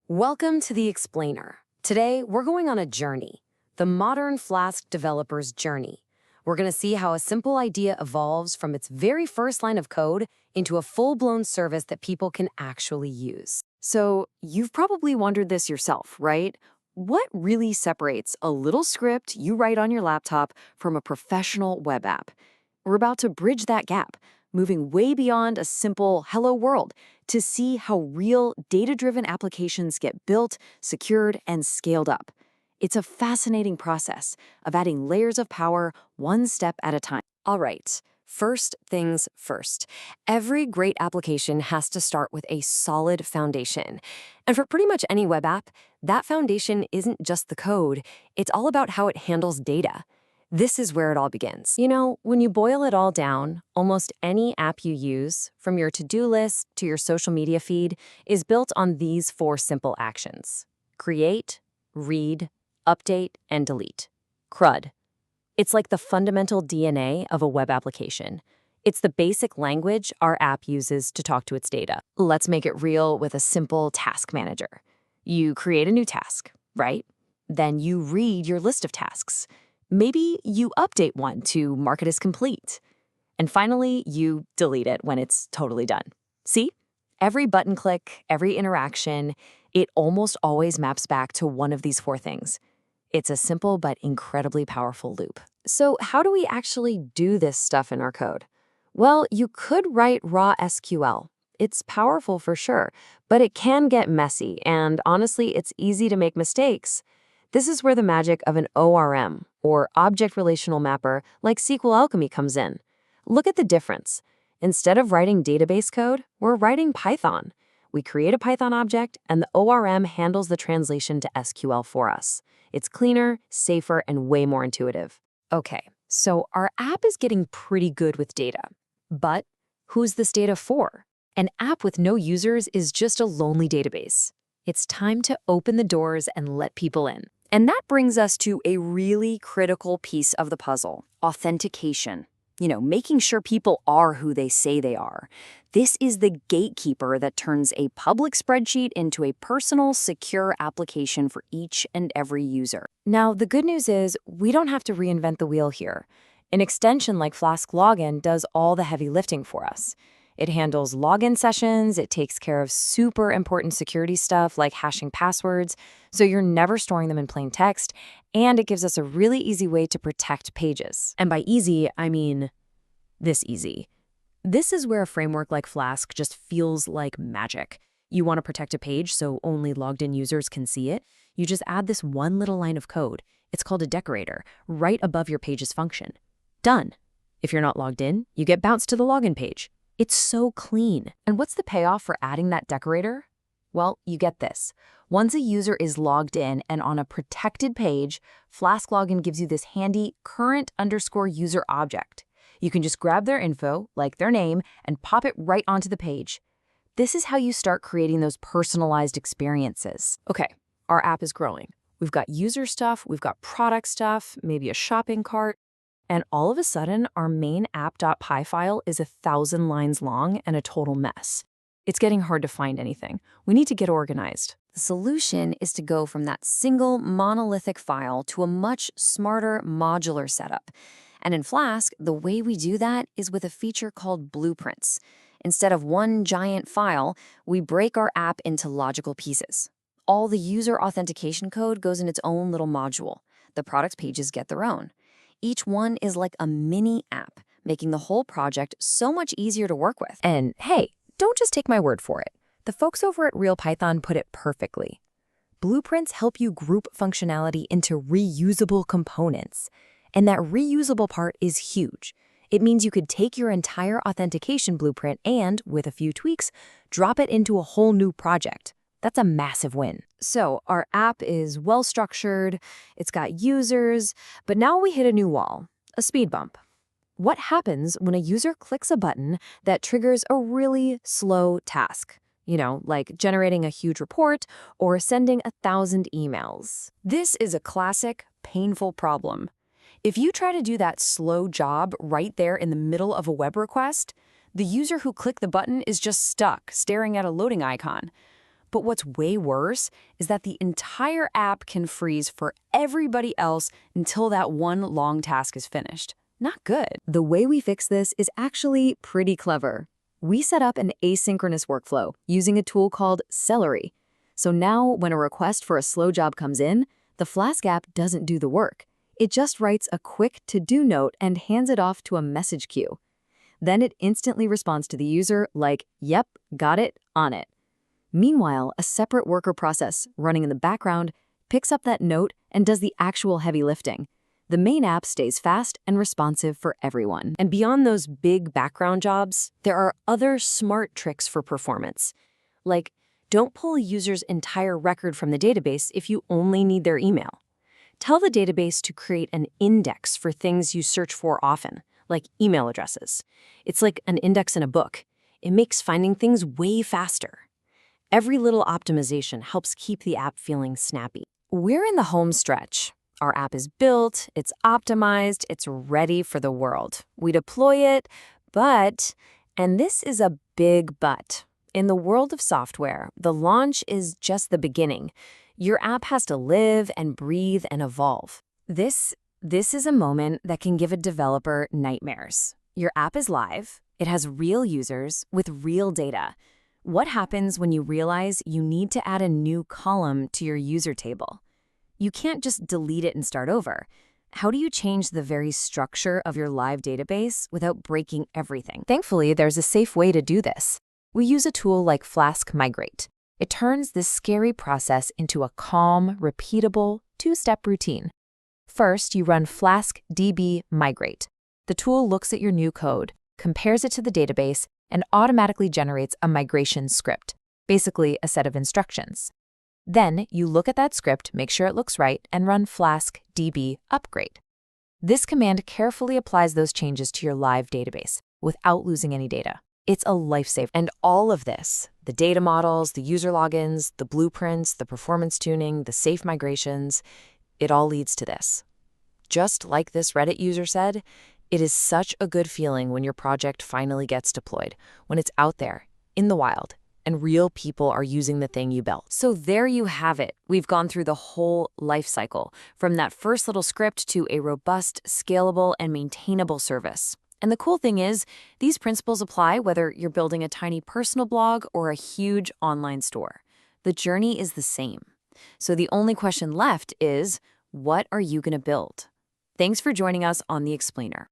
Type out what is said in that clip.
Welcome to the Explainer. Today, we're going on a journey, the modern Flask developer's journey. We're going to see how a simple idea evolves from its very first line of code into a full-blown service that people can actually use. So, you've probably wondered this yourself, right? What really separates a little script you write on your laptop from a professional web app? We're about to bridge that gap, moving way beyond a simple hello world to see how real data-driven applications get built, secured, and scaled up. It's a fascinating process of adding layers of power one step at a time. All right, first things first. Every great application has to start with a solid foundation. And for pretty much any web app, that foundation isn't just the code, it's all about how it handles data. This is where it all begins. You know, when you boil it all down, almost any app you use, from your to-do list to your social media feed, is built on these four simple actions: create, read, update, and delete. CRUD. It's like the fundamental DNA of a web application. It's the basic language our app uses to talk to its data. Let's make it real with a simple task manager. You create a new task, right? Then you read your list of tasks. Maybe you update one to mark it as complete. And finally, you delete it when it's totally done. See? Every button click, every interaction, it almost always maps back to one of these four things. It's a simple but incredibly powerful loop. So how do we actually do this stuff in our code? Well, you could write raw SQL. It's powerful for sure, but it can get messy, and honestly, it's easy to make mistakes. This is where the magic of an ORM, or Object Relational Mapper, like SQL Alchemy comes in. Look at the difference. Instead of writing database code, we're writing Python. We create a Python object, and the ORM handles the translation to SQL for us. It's cleaner, safer, and way more intuitive. Okay, so our app is getting pretty good with data. But who's this data for? An app with no users is just a lonely database. It's time to open the doors and let people in. And that brings us to a really critical piece of the puzzle: authentication. You know, making sure people are who they say they are. This is the gatekeeper that turns a public spreadsheet into a personal, secure application for each and every user. Now, the good news is we don't have to reinvent the wheel here. An extension like Flask Login does all the heavy lifting for us. It handles login sessions, it takes care of super important security stuff like hashing passwords, so you're never storing them in plain text, and it gives us a really easy way to protect pages. And by easy, I mean this easy. This is where a framework like Flask just feels like magic. You want to protect a page so only logged-in users can see it? You just add this one little line of code. It's called a decorator, right above your page's function. Done. If you're not logged in, you get bounced to the login page. It's so clean. And what's the payoff for adding that decorator? Well, you get this. Once a user is logged in and on a protected page, Flask Login gives you this handy current_user object. You can just grab their info, like their name, and pop it right onto the page. This is how you start creating those personalized experiences. Okay, our app is growing. We've got user stuff, we've got product stuff, maybe a shopping cart. And all of a sudden, our main app.py file is 1,000 lines long and a total mess. It's getting hard to find anything. We need to get organized. The solution is to go from that single monolithic file to a much smarter modular setup. And in Flask, the way we do that is with a feature called blueprints. Instead of one giant file, we break our app into logical pieces. All the user authentication code goes in its own little module. The product pages get their own. Each one is like a mini app, making the whole project so much easier to work with. And hey, don't just take my word for it. The folks over at RealPython put it perfectly. Blueprints help you group functionality into reusable components. And that reusable part is huge. It means you could take your entire authentication blueprint and, with a few tweaks, drop it into a whole new project. That's a massive win. So our app is well-structured, it's got users, but now we hit a new wall, a speed bump. What happens when a user clicks a button that triggers a really slow task? You know, like generating a huge report or sending 1,000 emails. This is a classic, painful problem. If you try to do that slow job right there in the middle of a web request, the user who clicked the button is just stuck, staring at a loading icon. But what's way worse is that the entire app can freeze for everybody else until that one long task is finished. Not good. The way we fix this is actually pretty clever. We set up an asynchronous workflow using a tool called Celery. So now when a request for a slow job comes in, the Flask app doesn't do the work. It just writes a quick to-do note and hands it off to a message queue. Then it instantly responds to the user like, "Yep, got it, on it." Meanwhile, a separate worker process running in the background picks up that note and does the actual heavy lifting. The main app stays fast and responsive for everyone. And beyond those big background jobs, there are other smart tricks for performance. Like, don't pull a user's entire record from the database if you only need their email. Tell the database to create an index for things you search for often, like email addresses. It's like an index in a book. It makes finding things way faster. Every little optimization helps keep the app feeling snappy. We're in the home stretch. Our app is built, it's optimized, it's ready for the world. We deploy it, but, and this is a big but, in the world of software, the launch is just the beginning. Your app has to live and breathe and evolve. This is a moment that can give a developer nightmares. Your app is live, it has real users with real data. What happens when you realize you need to add a new column to your user table? You can't just delete it and start over. How do you change the very structure of your live database without breaking everything? Thankfully, there's a safe way to do this. We use a tool like Flask Migrate. It turns this scary process into a calm, repeatable, two-step routine. First, you run Flask DB Migrate. The tool looks at your new code, compares it to the database, and automatically generates a migration script, basically a set of instructions. Then you look at that script, make sure it looks right, and run Flask DB Upgrade. This command carefully applies those changes to your live database without losing any data. It's a lifesaver. And all of this, the data models, the user logins, the blueprints, the performance tuning, the safe migrations, it all leads to this. Just like this Reddit user said, it is such a good feeling when your project finally gets deployed, when it's out there, in the wild, and real people are using the thing you built. So there you have it. We've gone through the whole life cycle, from that first little script to a robust, scalable, and maintainable service. And the cool thing is, these principles apply whether you're building a tiny personal blog or a huge online store. The journey is the same. So the only question left is, what are you going to build? Thanks for joining us on The Explainer.